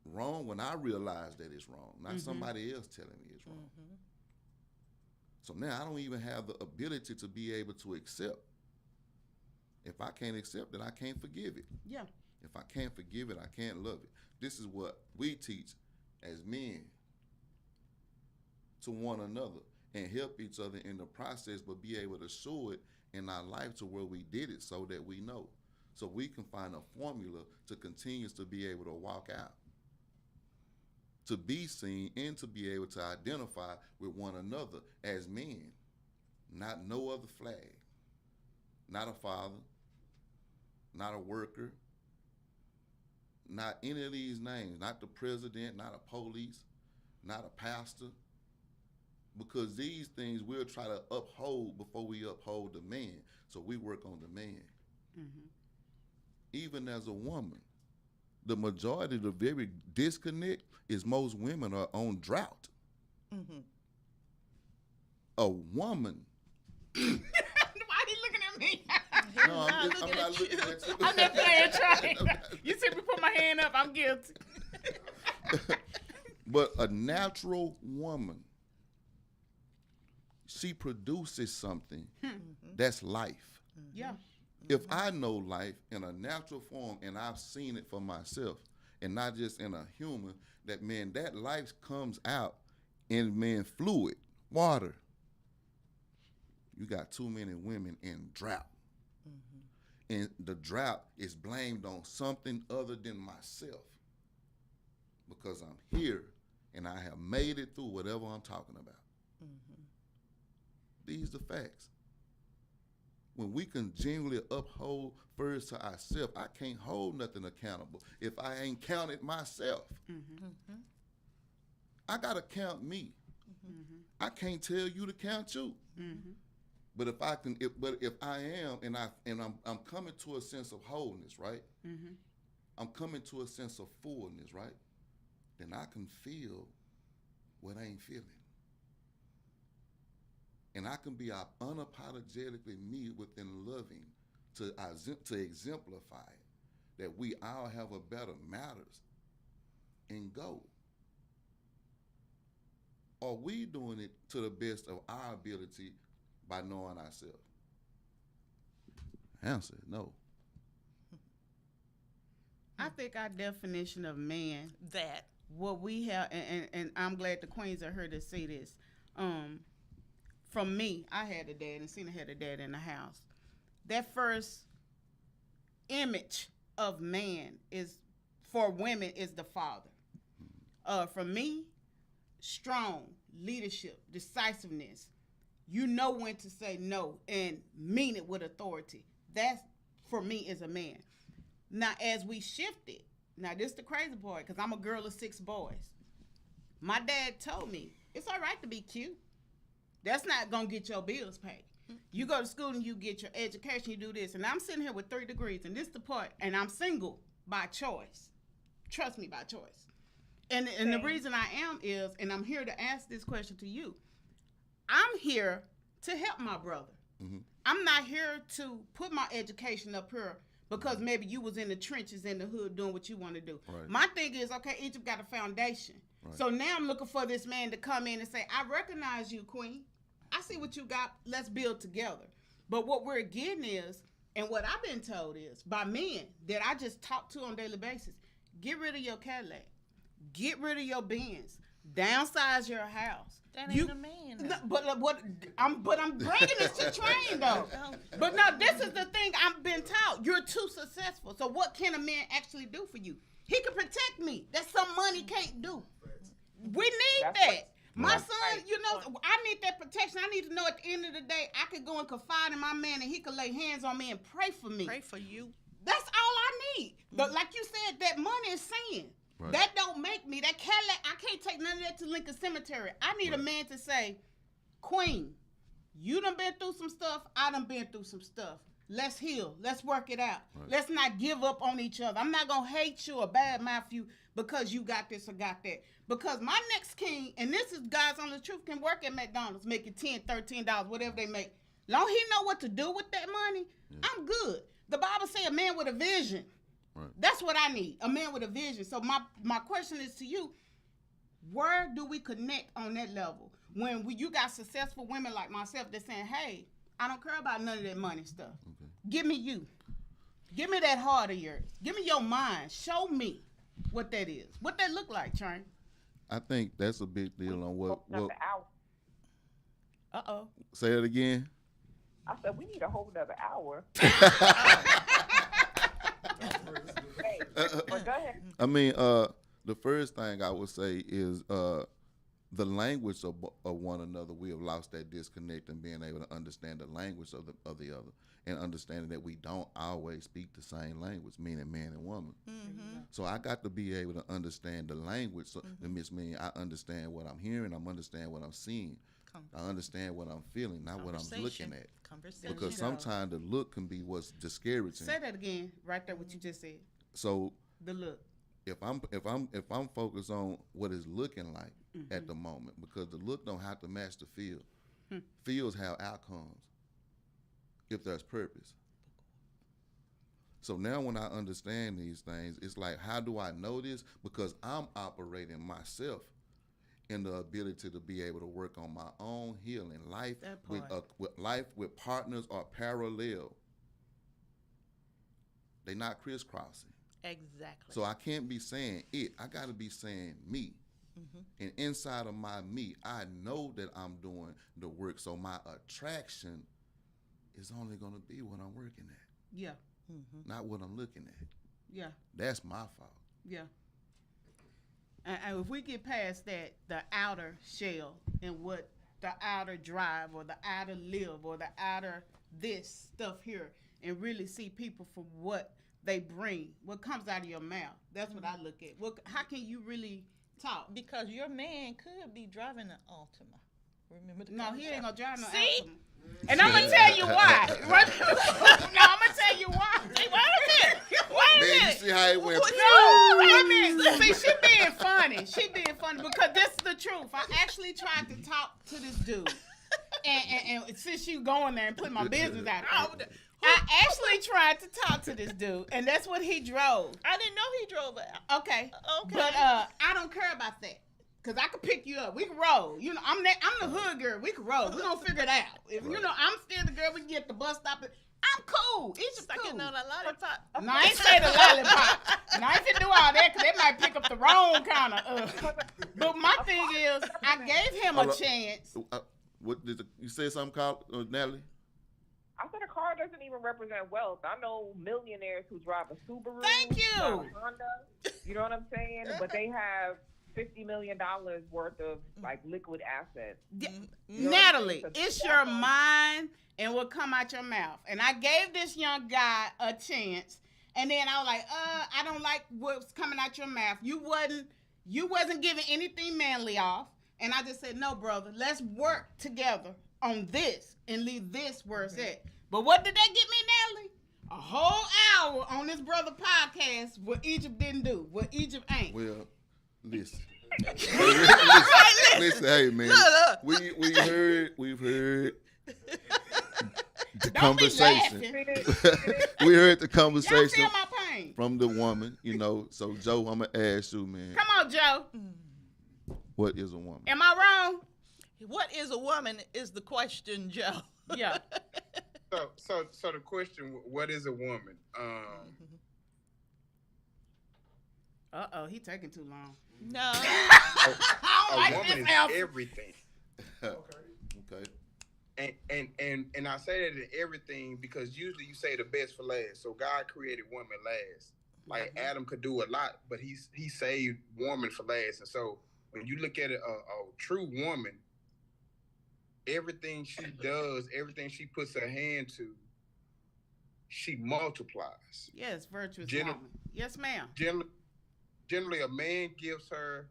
wrong when I realize that it's wrong, not somebody else telling me it's wrong. So now I don't even have the ability to be able to accept. If I can't accept it, I can't forgive it. Yeah. If I can't forgive it, I can't love it. This is what we teach as men to one another and help each other in the process, but be able to show it in our life to where we did it so that we know. So we can find a formula to continue to be able to walk out, to be seen, and to be able to identify with one another as men, not no other flag, not a father, not a worker, not any of these names, not the president, not a police, not a pastor, because these things we'll try to uphold before we uphold the man. So we work on the man. Even as a woman, the majority of the very disconnect is most women are on drought. A woman. Why are you looking at me? No, I'm not looking at you. I'm not playing trying. You see me put my hand up, I'm guilty. But a natural woman, she produces something that's life. Yeah. If I know life in a natural form and I've seen it for myself and not just in a human, that man, that life comes out in man fluid, water. You got too many women in drought. And the drought is blamed on something other than myself because I'm here and I have made it through whatever I'm talking about. These are facts. When we can genuinely uphold first to ourselves, I can't hold nothing accountable if I ain't counted myself. I gotta count me. I can't tell you to count you. But if I can, if I am, and I'm coming to a sense of wholeness, right? I'm coming to a sense of fullness, right? Then I can feel what I ain't feeling. And I can be unapologetically me within loving to exemplify it, that we all have a better matters and go. Are we doing it to the best of our ability by knowing ourselves? Answer, no. I think our definition of man, That. what we have, and I'm glad the queens are here to see this. From me, I had a dad, and Cena had a dad in the house. That first image of man is, for women, is the father. For me, strong leadership, decisiveness. You know when to say no and mean it with authority. That, for me, is a man. Now, as we shifted, now this is the crazy part, because I'm a girl of 6 boys. My dad told me, it's all right to be cute. That's not going to get your bills paid. You go to school and you get your education, you do this. And I'm sitting here with 3 degrees, and this is the part, and I'm single by choice. Trust me, by choice. And the reason I am is, and I'm here to ask this question to you, I'm here to help my brother. I'm not here to put my education up here because maybe you was in the trenches in the hood doing what you want to do. Right. My thing is, okay, Egypt got a foundation. Right. So now I'm looking for this man to come in and say, I recognize you, queen. I see what you got. Let's build together. But what we're getting is, and what I've been told is, by men that I just talk to on a daily basis, get rid of your Cadillac. Get rid of your Benz. Downsize your house. That ain't a man. No, but I'm bringing this to Train though. But no, this is the thing I've been taught. You're too successful. So what can a man actually do for you? He can protect me. That's some money can't do. We need that. My son, you know, I need that protection. I need to know at the end of the day, I could go and confide in my man and he could lay hands on me and pray for me. Pray for you. That's all I need. But like you said, that money is sin. Right. That don't make me. That Cadillac, I can't take none of that to Lincoln Cemetery. I need a man to say, Queen, you done been through some stuff. I done been through some stuff. Let's heal. Let's work it out. Right. Let's not give up on each other. I'm not going to hate you or badmouth you because you got this or got that. Because my next king, and this is guys on the truth, can work at McDonald's, making $10, $13, whatever they make. Long he know what to do with that money, I'm good. The Bible say a man with a vision. Right. That's what I need, a man with a vision. So my question is to you, where do we connect on that level? When you got successful women like myself that's saying, hey, I don't care about none of that money stuff. Okay. Give me you. Give me that heart of yours. Give me your mind. Show me what that is. What that look like, Train. I think that's a big deal on what Uh-oh. Say that again. I said we need a whole nother hour. Go ahead. I mean, the first thing I would say is the language of one another. We have lost that disconnect and being able to understand the language of the other, and understanding that we don't always speak the same language, meaning man and woman. Mm-hmm. So I got to be able to understand the language. So that means I understand what I'm hearing. I understand what I'm seeing. I understand what I'm feeling, not what I'm looking at. Because sometimes the look can be what's discouraging. Say that again, right there, what you just said. So the look. If I'm focused on what it's looking like at the moment, because the look don't have to match the feel. Feels have outcomes if there's purpose. So now when I understand these things, it's like, how do I know this? Because I'm operating myself in the ability to be able to work on my own healing. Life with partners are parallel. They're not crisscrossing. Exactly. So I can't be saying it. I got to be saying me. And inside of my me, I know that I'm doing the work. So my attraction is only going to be what I'm working at. Yeah. Not what I'm looking at. Yeah. That's my fault. Yeah. And if we get past that, the outer shell and what the outer drive or the outer live or the outer this stuff here, and really see people for what they bring, what comes out of your mouth. That's what I look at. How can you really talk? Because your man could be driving an Altima. Remember the No, he ain't gonna drive no See? Altima. And I'm gonna tell you why. No, I'm gonna tell you why. Hey, wait a minute. Wait a minute. You see how it went? No, wait a minute. See, she being funny. She being funny because this is the truth. I actually tried to talk to this dude. And since you going there and putting my business out there, I actually tried to talk to this dude, and that's what he drove. I didn't know he drove it. Okay. But I don't care about that. Cause I can pick you up. We can roll. You know, I'm the hood girl. We can roll. We gonna figure it out. If you know, I'm still the girl. We can get the bus stop. I'm cool. It's just cool. On a lollipop. No, I ain't say the lollipop. No, I ain't do all that because they might pick up the wrong kind of. But my thing is, I gave him a chance. What did you say? Something called Natalie? I said a car doesn't even represent wealth. I know millionaires who drive a Subaru. Thank you. Drive a Honda. You know what I'm saying? But they have $50 million worth of like liquid assets. Natalie, it's your mind and what come out your mouth. And I gave this young guy a chance, and then I was like, I don't like what's coming out your mouth. You wasn't giving anything manly off. And I just said, no, brother, let's work together on this and leave this where it's at. But what did that get me, Natalie? A whole hour on this brother podcast what Egypt didn't do, what Egypt ain't. Well, listen. Listen, hey man, we've heard the conversation. We heard the conversation Y'all feel my pain from the woman, you know. So Joe, I'm gonna ask you, man. Come on, Joe. What is a woman? Am I wrong? What is a woman is the question, Joe. Yeah. So the question, what is a woman? He taking too long. No. A woman is everything. Okay. And I say that in everything because usually you say the best for last. So God created woman last. Like Adam could do a lot, but he saved woman for last. And so when you look at a true woman, everything she does, everything she puts her hand to, she multiplies. Yes, virtuous woman. Yes, ma'am. Generally, a man gives her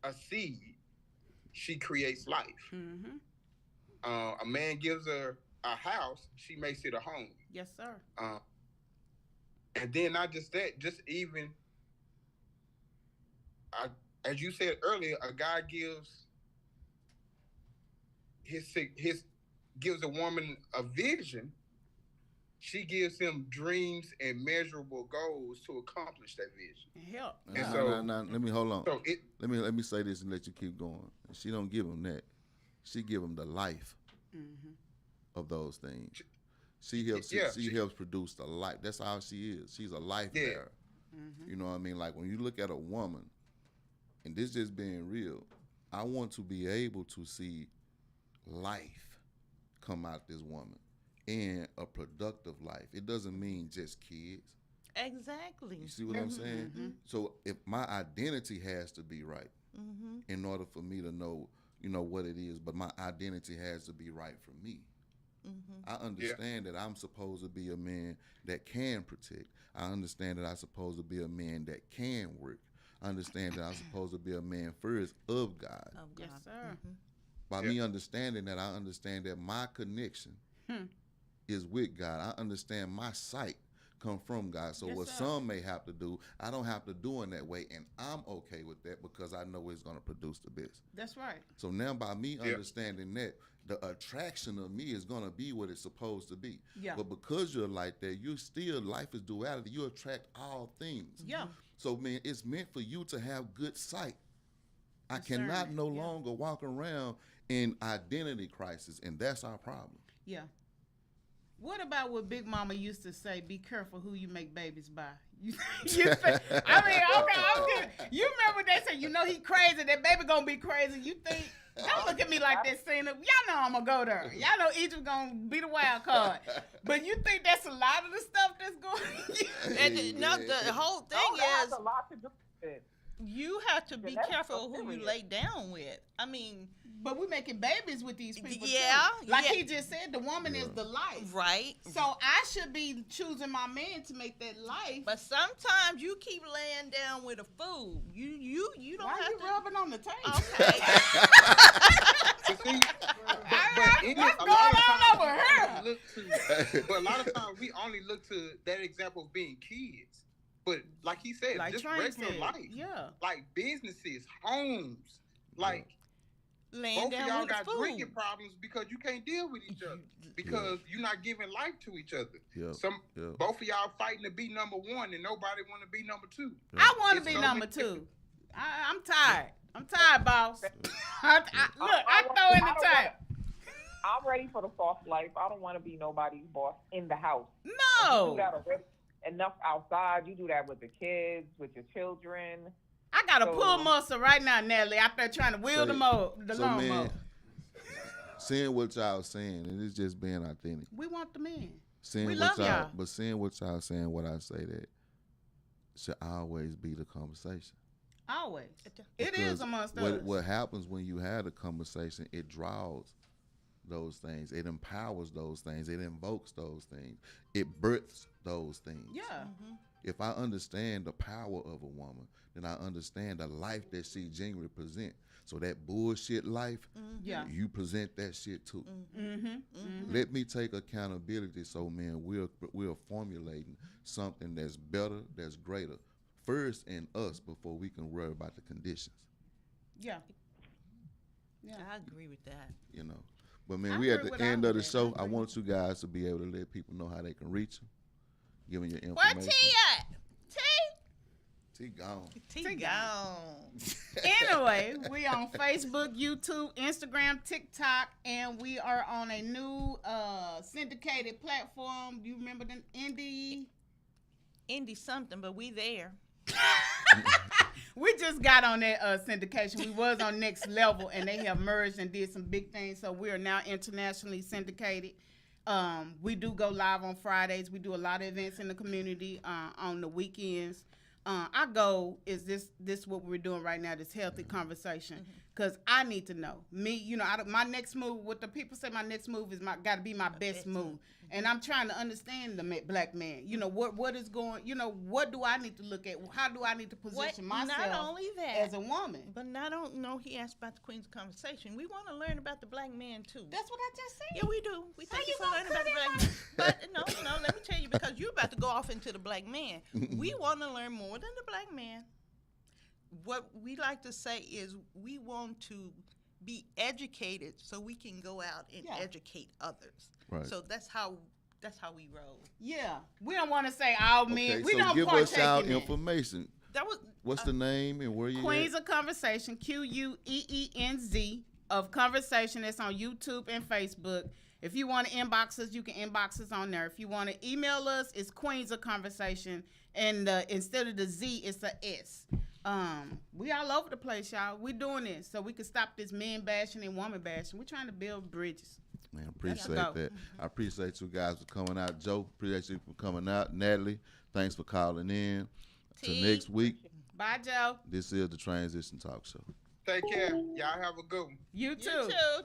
a seed, she creates life. Mm-hmm. A man gives her a house, she makes it a home. Yes, sir. And then not just that, just even, as you said earlier, a guy gives gives a woman a vision. She gives him dreams and measurable goals to accomplish that vision. Help. And so, let me hold on. So let me say this and let you keep going. She don't give him that. She give him the life of those things. She helps. She helps produce the life. That's how she is. She's a life bearer. You know what I mean? Like when you look at a woman, and this just being real, I want to be able to see life come out this woman. And a productive life. It doesn't mean just kids. Exactly. You see what I'm saying? So if my identity has to be right in order for me to know, what it is, but my identity has to be right for me. I understand that I'm supposed to be a man that can protect. I understand that I'm supposed to be a man that can work. I understand that I'm supposed to be a man first of God. Yes, sir. By me understanding that, I understand that my connection is with God. I understand my sight come from God. So what some may have to do, I don't have to do in that way, and I'm okay with that because I know it's going to produce the best. That's right. So now by me understanding that, the attraction of me is going to be what it's supposed to be. Yeah. But because you're like that, you still, life is duality. You attract all things. Yeah. So, man, it's meant for you to have good sight. I cannot no longer walk around in identity crisis, and that's our problem. Yeah. What about what Big Mama used to say? Be careful who you make babies by. You remember they said, he crazy. That baby gonna be crazy. You think? Don't look at me like that, Cena. Y'all know I'm gonna go there. Y'all know Egypt gonna be the wild card. But you think that's a lot of the stuff that's going? And the whole thing is a lot to do with it. You have to be careful who you lay down with. I mean, but we're making babies with these people too. Like he just said, the woman is the life. Right. So I should be choosing my man to make that life. But sometimes you keep laying down with a fool. You don't Why have you to. rubbing on the table? Okay. But a lot of times we only look to that example of being kids. But like he said, like just Train regular said, life. Yeah. Like businesses, homes. Like laying both down of y'all with got a fool. drinking problems because you can't deal with each other. Because you're not giving life to each other. Both of y'all fighting to be number one and nobody want to be number two. I want to be number two. I'm tired. I'm tired, boss. I throw in the towel. I'm ready for the soft life. I don't want to be nobody's boss in the house. No. You do that already enough outside. You do that with the kids, with your children. I got a pull muscle right now, Natalie, out there trying to wheel the lawnmower. Seeing what y'all saying, and it's just being authentic. We want the men. We love y'all. But seeing what y'all saying, what I say that should always be the conversation. Always. It is amongst us. What happens when you have a conversation, it draws those things. It empowers those things. It invokes those things. It births those things. Yeah. If I understand the power of a woman, then I understand the life that she genuinely presents. So that bullshit life, you present that shit too. Let me take accountability so, man, we're formulating something that's better, that's greater, first in us before we can worry about the conditions. Yeah. I agree with that. But, man, we at the end of the show. I want you guys to be able to let people know how they can reach you, give them your information. Where T at? T gone. T gone. Anyway, we on Facebook, YouTube, Instagram, TikTok, and we are on a new syndicated platform. You remember the Indie something, but we there. We just got on that syndication. We was on Next Level, and they have merged and did some big things. So we are now internationally syndicated. We do go live on Fridays. We do a lot of events in the community on the weekends. Our goal is this what we're doing right now, this healthy conversation, because I need to know. Me, you know, my next move, what the people say my next move is got to be my best move. And I'm trying to understand the black man. You know, what is going, you know, what do I need to look at? How do I need to position myself not only that, as a woman? But I don't know, he asked about the Queen's Conversation. We want to learn about the black man, too. That's what I just said. Yeah, we do. We thank you for learning about the black man. But no, let me tell you, because you're about to go off into the black man. We want to learn more than the black man. What we like to say is we want to be educated so we can go out and educate others. Right. So that's how we roll. Yeah, we don't want to say all men. Okay, We so don't give us partake our in that. information. That was What's the name and where you Queens at? of Conversation, QUEENZ of Conversation. That's on YouTube and Facebook. If you want to inbox us, you can inbox us on there. If you want to email us, it's Queens of Conversation, and instead of the Z, it's a S. We all over the place, y'all. We doing this so we can stop this men bashing and woman bashing. We're trying to build bridges. Man, appreciate that. I appreciate you guys for coming out. Joe, appreciate you for coming out. Natalie, thanks for calling in. Till next week. Bye, Joe. This is the TRAINsition Talk Show. Take care. Y'all have a good one. You too. You too.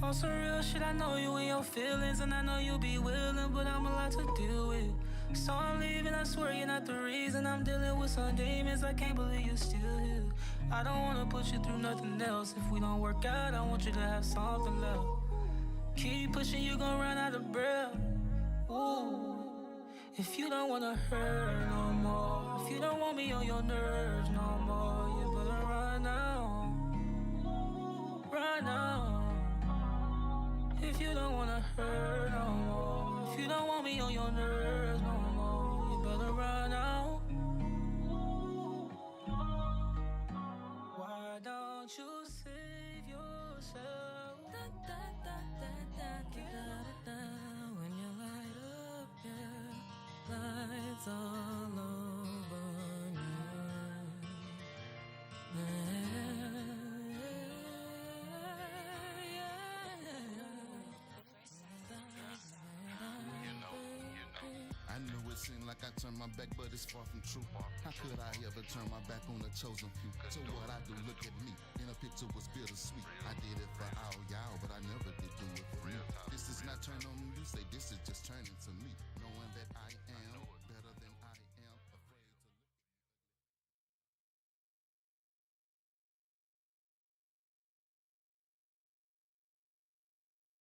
On some real shit, I know you and your feelings, and I know you be willing, but I'm a lot to deal with. So I'm leaving, I swear you're not the reason. I'm dealing with some demons, I can't believe you're still here. I don't wanna put you through nothing else. If we don't work out, I want you to have something left. Keep pushing, you gon' run out of breath. Ooh. If you don't wanna hurt no more, if you don't want me on your nerves no more, you better run now. Run now. If you don't wanna hurt no more, if you don't want me on your nerves no more, you better run out. Why don't you save yourself? When you light up, yeah, lights all over I know it seemed like I turned my back, but it's far from true. How could I ever turn my back on the chosen few? So what I do, look at me. In a picture was bittersweet. I did it for all y'all, but I never did do it for me. This is not turn on you, say this